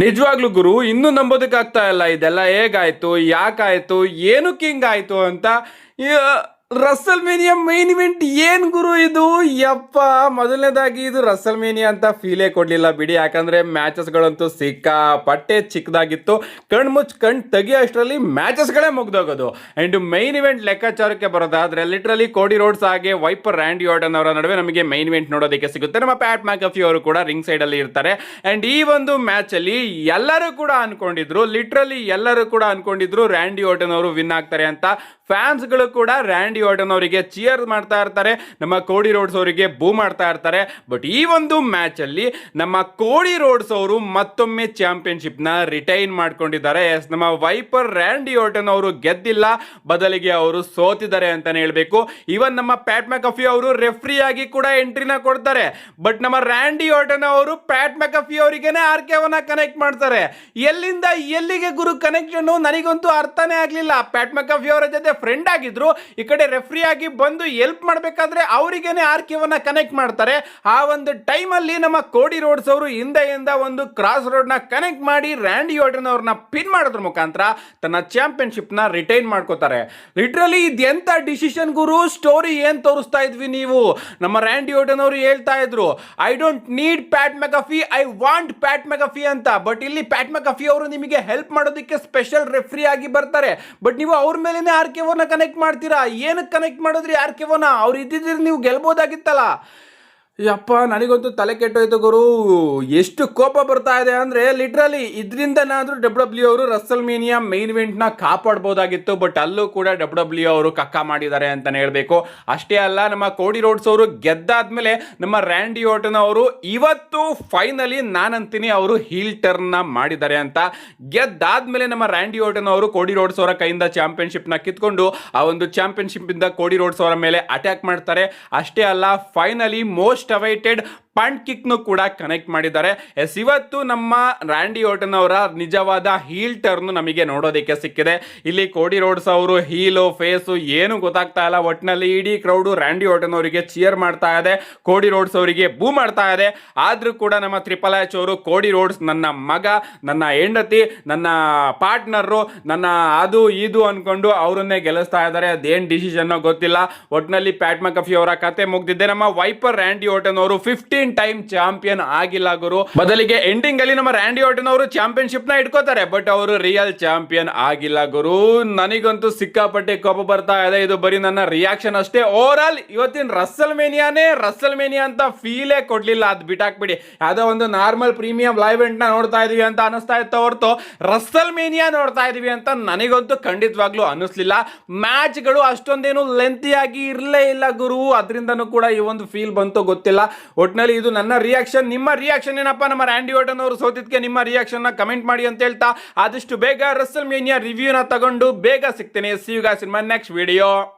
ನಿಜವಾಗ್ಲೂ ಗುರು ಇನ್ನೂ ನಂಬೋದಕ್ಕಾಗ್ತಾ ಇಲ್ಲ. ಇದೆಲ್ಲ ಹೇಗಾಯ್ತು, ಯಾಕಾಯ್ತು, ಏನಕ್ಕೆ ಹಿಂಗಾಯ್ತು ಅಂತ. ರಸಲ್ ಮೇನಿಯಾ ಮೈನ್ ಇವೆಂಟ್ ಏನ್ ಗುರು ಇದು? ಯಪ್ಪ, ಮೊದಲನೇದಾಗಿ ಇದು ರಸಲ್ ಮೇನಿಯಾ ಅಂತ ಫೀಲೇ ಕೊಡ್ಲಿಲ್ಲ ಬಿಡಿ. ಯಾಕಂದ್ರೆ ಮ್ಯಾಚಸ್ಗಳಂತೂ ಸಿಕ್ಕಾಪಟ್ಟೆ ಚಿಕ್ಕದಾಗಿತ್ತು. ಕಣ್ ತೆಗಿಯೋ ಅಷ್ಟರಲ್ಲಿ ಮ್ಯಾಚಸ್ಗಳೇ ಮುಗ್ದೋಗೋದು. ಅಂಡ್ ಮೈನ್ ಇವೆಂಟ್ ಲೆಕ್ಕಾಚಾರಕ್ಕೆ ಬರೋದಾದ್ರೆ ಲಿಟ್ರಲಿ ಕೋಡಿ ರೋಡ್ಸ್ ಹಾಗೆ ವೈಪರ್ ರ್ಯಾಂಡಿ ಆರ್ಟನ್ ಅವರ ನಡುವೆ ನಮಗೆ ಮೈನ್ ಇವೆಂಟ್ ನೋಡೋದಕ್ಕೆ ಸಿಗುತ್ತೆ. ನಮ್ಮ ಪ್ಯಾಟ್ ಮ್ಯಾಕಫಿ ಅವರು ಕೂಡ ರಿಂಗ್ ಸೈಡ್ ಅಲ್ಲಿ ಇರ್ತಾರೆ. ಅಂಡ್ ಈ ಒಂದು ಮ್ಯಾಚ್ ಅಲ್ಲಿ ಎಲ್ಲರೂ ಕೂಡ ಅನ್ಕೊಂಡಿದ್ರು ರ್ಯಾಂಡಿ ಆರ್ಟನ್ ಅವರು ವಿನ್ ಆಗ್ತಾರೆ ಅಂತ. ಫ್ಯಾನ್ಸ್ಗಳು ಕೂಡ ರ್ಯಾಂಡಿ ಆರ್ಟನ್ ಅವರಿಗೆ ಚಿಯರ್ ಮಾಡ್ತಾ ಇರ್ತಾರೆ, ನಮ್ಮ ಕೋಡಿ ರೋಡ್ಸ್ ಅವರಿಗೆ ಬೂ ಮಾಡ್ತಾ ಇರ್ತಾರೆ. ಬಟ್ ಈ ಒಂದು ಮ್ಯಾಚ್ ಅಲ್ಲಿ ನಮ್ಮ ಕೋಡಿ ರೋಡ್ಸ್ ಅವರು ಮತ್ತೊಮ್ಮೆ ಚಾಂಪಿಯನ್ಶಿಪ್ ನ ರಿಟೈನ್ ಮಾಡ್ಕೊಂಡಿದ್ದಾರೆ. ನಮ್ಮ ವೈಪರ್ ರ್ಯಾಂಡಿ ಆರ್ಟನ್ ಅವರು ಗೆದ್ದಿಲ್ಲ, ಬದಲಿಗೆ ಅವರು ಸೋತಿದ್ದಾರೆ ಅಂತಾನೆ ಹೇಳ್ಬೇಕು. ಇವನ್ ನಮ್ಮ ಪ್ಯಾಟ್ ಮ್ಯಾಕಫಿ ಅವರು ರೆಫ್ರಿ ಆಗಿ ಕೂಡ ಎಂಟ್ರಿನ ಕೊಡ್ತಾರೆ. ಬಟ್ ನಮ್ಮ ರ್ಯಾಂಡಿ ಆರ್ಟನ್ ಅವರು ಪ್ಯಾಟ್ ಮ್ಯಾಕಫಿ ಅವರಿಗೆನೆ ಆರ್ಕೆವನ್ನ ಕನೆಕ್ಟ್ ಮಾಡ್ತಾರೆ. ಎಲ್ಲಿಂದ ಎಲ್ಲಿಗೆ ಗುರು ಕನೆಕ್ಷನ್ ನನಗಂತೂ ಅರ್ಥನೇ ಆಗ್ಲಿಲ್ಲ. ಪ್ಯಾಟ್ ಮ್ಯಾಕಫಿ ಅವರ ಜೊತೆ ಫ್ರೆಂಡ್ ಆಗಿದ್ರು, ಈ ಕಡೆ ರೆಫ್ರಿ ಆಗಿ ಬಂದು ಹೆಲ್ಪ್ ಮಾಡಬೇಕಾದ್ರೆ ಅವರಿಗೇನೆ ಆರ್ಕೆವನ್ನ ಕನೆಕ್ಟ್ ಮಾಡ್ತಾರೆ. ಆ ಒಂದು ಟೈಮ್ ಅಲ್ಲಿ ನಮ್ಮ ಕೋಡಿ ರೋಡ್ಸ್ ಅವರು ಹಿಂದೆಯಿಂದ ಒಂದು ಕ್ರಾಸ್ ರೋಡ್ ನ ಕನೆಕ್ಟ್ ಮಾಡಿ ರ್ಯಾಂಡಿ ಆರ್ಟನ್ ಅವ್ರನ್ನ ಪಿನ್ ಮಾಡೋದ್ರ ಮುಖಾಂತರ ತನ್ನ ಚಾಂಪಿಯನ್ಶಿಪ್ ನ ರಿಟೈನ್ ಮಾಡ್ಕೋತಾರೆ. ಲಿಟ್ರಲಿ ಇದೆಂತ ಡಿಸಿಷನ್ ಗುರು? ಸ್ಟೋರಿ ಏನ್ ತೋರಿಸ್ತಾ ಇದ್ವಿ ನೀವು? ನಮ್ಮ ರ್ಯಾಂಡಿ ಆರ್ಟನ್ ಅವರು ಹೇಳ್ತಾ ಇದ್ರು, I don't need Pat McAfee, I want Pat McAfee ಅಂತ. ಬಟ್ ಇಲ್ಲಿ ಪ್ಯಾಟ್ ಮ್ಯಾಕಫಿ ಅವರು ನಿಮಗೆ ಹೆಲ್ಪ್ ಮಾಡೋದಕ್ಕೆ ಸ್ಪೆಷಲ್ ರೆಫ್ರಿ ಆಗಿ ಬರ್ತಾರೆ. ಬಟ್ ನೀವು ಅವ್ರ ಮೇಲೆನೆ ಆರ್ಕೆವನ್ನ ಕನೆಕ್ಟ್ ಮಾಡ್ತೀರಾ. ಏನಕ್ಕೆ ಕನೆಕ್ಟ್ ಮಾಡಿದ್ರಿ ಆರ್ಕೆವನ್ನ? ಅವ್ರು ಇದ್ದಿದ್ರೆ ನೀವು ಗೆಲ್ಬೋದಾಗಿತ್ತಲ್ಲ. ಯಪ್ಪ, ನನಗಂತೂ ತಲೆ ಕೆಟ್ಟೋಯ್ತು ಗುರು. ಎಷ್ಟು ಕೋಪ ಬರ್ತಾ ಇದೆ ಅಂದ್ರೆ ಲಿಟ್ರಲಿ ಇದರಿಂದನಾದ್ರೂ ಡಬ್ಲ್ಯೂ ಅವರು ರಸಲ್ ಮೇನಿಯಾ ಮೈನ್ ಇವೆಂಟ್ ನ ಕಾಪಾಡಬಹುದಾಗಿತ್ತು. ಬಟ್ ಅಲ್ಲೂ ಕೂಡ ಡಬ್ಲ್ಯೂ ಅವರು ಕಕ್ಕ ಮಾಡಿದ್ದಾರೆ ಅಂತಾನೆ ಹೇಳ್ಬೇಕು. ಅಷ್ಟೇ ಅಲ್ಲ, ನಮ್ಮ ಕೋಡಿ ರೋಡ್ಸ್ ಅವರು ಗೆದ್ದಾದ್ಮೇಲೆ ನಮ್ಮ ರ್ಯಾಂಡಿ ಆರ್ಟನ್ ಅವರು ಇವತ್ತು ಫೈನಲಿ ನಾನಂತೀನಿ ಅವರು ಹೀಲ್ ಟರ್ನ್ ನ ಮಾಡಿದ್ದಾರೆ ಅಂತ. ಗೆದ್ದಾದ್ಮೇಲೆ ನಮ್ಮ ರ್ಯಾಂಡಿ ಆರ್ಟನ್ ಅವರು ಕೋಡಿ ರೋಡ್ಸ್ ಅವರ ಕೈಯಿಂದ ಚಾಂಪಿಯನ್ಶಿಪ್ ನ ಕಿತ್ಕೊಂಡು ಆ ಒಂದು ಚಾಂಪಿಯನ್ಶಿಪ್ ಇಂದ ಕೋಡಿ ರೋಡ್ಸ್ ಅವರ ಮೇಲೆ ಅಟ್ಯಾಕ್ ಮಾಡ್ತಾರೆ. ಅಷ್ಟೇ ಅಲ್ಲ, finally most awaited point kick ನು ಕೂಡ ಕನೆಕ್ಟ್ ಮಾಡಿದ್ದಾರೆ. ಇವತ್ತು ನಮ್ಮ ರ್ಯಾಂಡಿ ಆರ್ಟನ್ ಅವರ ನಿಜವಾದ ಹೀಲ್ ಟರ್ನ್ ನಮಗೆ ನೋಡೋದಕ್ಕೆ ಸಿಕ್ಕಿದೆ. ಇಲ್ಲಿ ಕೋಡಿ ರೋಡ್ಸ್ ಅವರು ಹೀಲು ಫೇಸು ಏನು ಗೊತ್ತಾಗ್ತಾ ಇಲ್ಲ. ಒಟ್ಟಿನಲ್ಲಿ ಇಡೀ ಕ್ರೌಡ್ ರ್ಯಾಂಡಿ ಆರ್ಟನ್ ಅವರಿಗೆ ಚಿಯರ್ ಮಾಡ್ತಾ ಇದೆ, ಕೋಡಿ ರೋಡ್ಸ್ ಅವರಿಗೆ ಬೂ ಮಾಡ್ತಾ ಇದೆ. ಆದ್ರೂ ಕೂಡ ನಮ್ಮ ಟ್ರಿಪಲ್ ಎಚ್ ಅವರು ಕೋಡಿ ರೋಡ್ಸ್ ನನ್ನ ಮಗ, ನನ್ನ ಹೆಂಡತಿ, ನನ್ನ ಪಾರ್ಟ್ನರು, ನನ್ನ ಅದು ಇದು ಅನ್ಕೊಂಡು ಅವರನ್ನೇ ಗೆಲ್ಲಿಸ್ತಾ ಇದ್ದಾರೆ. ಅದೇನ್ ಡಿಸಿಷನ್ ಗೊತ್ತಿಲ್ಲ. ಒಟ್ಟಿನಲ್ಲಿ ಪ್ಯಾಟ್ ಮ್ಯಾಕಫಿ ಅವರ ಕತೆ ಮುಗ್ದಿದೆ. ನಮ್ಮ ವೈಪರ್ ರ್ಯಾಂಡಿ ಆರ್ಟನ್ ಅವರು 15 ಟೈಮ್ ಚಾಂಪಿಯನ್ ಆಗಿಲ್ಲ ಗುರು. ಬದಲಿಗೆ ಎಂಡಿಂಗ್ ಅಲ್ಲಿ ನಮ್ಮ ರ್ಯಾಂಡಿ ಆರ್ಟನ್ ಅವರು ಚಾಂಪಿಯನ್ಶಿಪ್ ನ ಇಟ್ಕೋತಾರೆ. ಬಟ್ ಅವರು ರಿಯಲ್ ಚಾಂಪಿಯನ್ ಆಗಿಲ್ಲ ಗುರು. ನನಗಂತೂ ಸಿಕ್ಕಾಪಟ್ಟೆ ಕೋಪ ಬರ್ತಾ ಇದೆ. ಇದು ಬರೀ ನನ್ನ ರಿಯಾಕ್ಷನ್ ಅಷ್ಟೇ. ಓವರ್ ಆಲ್ ಇವತ್ತಿನ ರಸಲ್ ಮೇನಿಯಾ ಅಂತ ಫೀಲೇ ಕೊಡ್ಲಿಲ್ಲ. ಅದು ಬಿಟ್ಟಾಕ್ಬಿಡಿ, ಯಾವುದೋ ಒಂದು ನಾರ್ಮಲ್ ಪ್ರೀಮಿಯಂ ಲೈವ್ ಇವೆಂಟ್ ನ ನೋಡ್ತಾ ಇದೀವಿ ಅಂತ ಅನಿಸ್ತಾ ಇತ್ತು ಹೊರತು ರಸಲ್ ಮೇನಿಯಾ ನೋಡ್ತಾ ಇದೀವಿ ಅಂತ ನನಗಂತೂ ಖಂಡಿತವಾಗ್ಲೂ ಅನಿಸ್ಲಿಲ್ಲ. ಮ್ಯಾಚ್ಗಳು ಅಷ್ಟೊಂದೇನು ಲೆಂತಿಯಾಗಿ ಇರಲೇ ಇಲ್ಲ ಗುರು. ಅದರಿಂದನೂ ಕೂಡ ಈ ಒಂದು ಫೀಲ್ ಬಂತು ಗೊತ್ತಿಲ್ಲ. ಒಟ್ಟಿನಲ್ಲಿ ಇದು ನನ್ನ ರಿಯಾಕ್ಷನ್. ನಿಮ್ಮ ರಿಯಾಕ್ಷನ್ ಏನಪ್ಪ? ನಮ್ಮ ರ್ಯಾಂಡಿ ಆರ್ಟನ್ ಅವರು ಸೋತಿದ್ಕೆ ನಿಮ್ಮ ರಿಯಾಕ್ಷನ್ ನ ಕಮೆಂಟ್ ಮಾಡಿ ಅಂತ ಹೇಳ್ತಾ, ಆದಷ್ಟು ಬೇಗ ರಸಲ್ ಮೇನಿಯಾ ರಿವ್ಯೂನ ತಗೊಂಡು ಬೇಗ ಸಿಗ್ತೇನೆ. See you guys in my next video.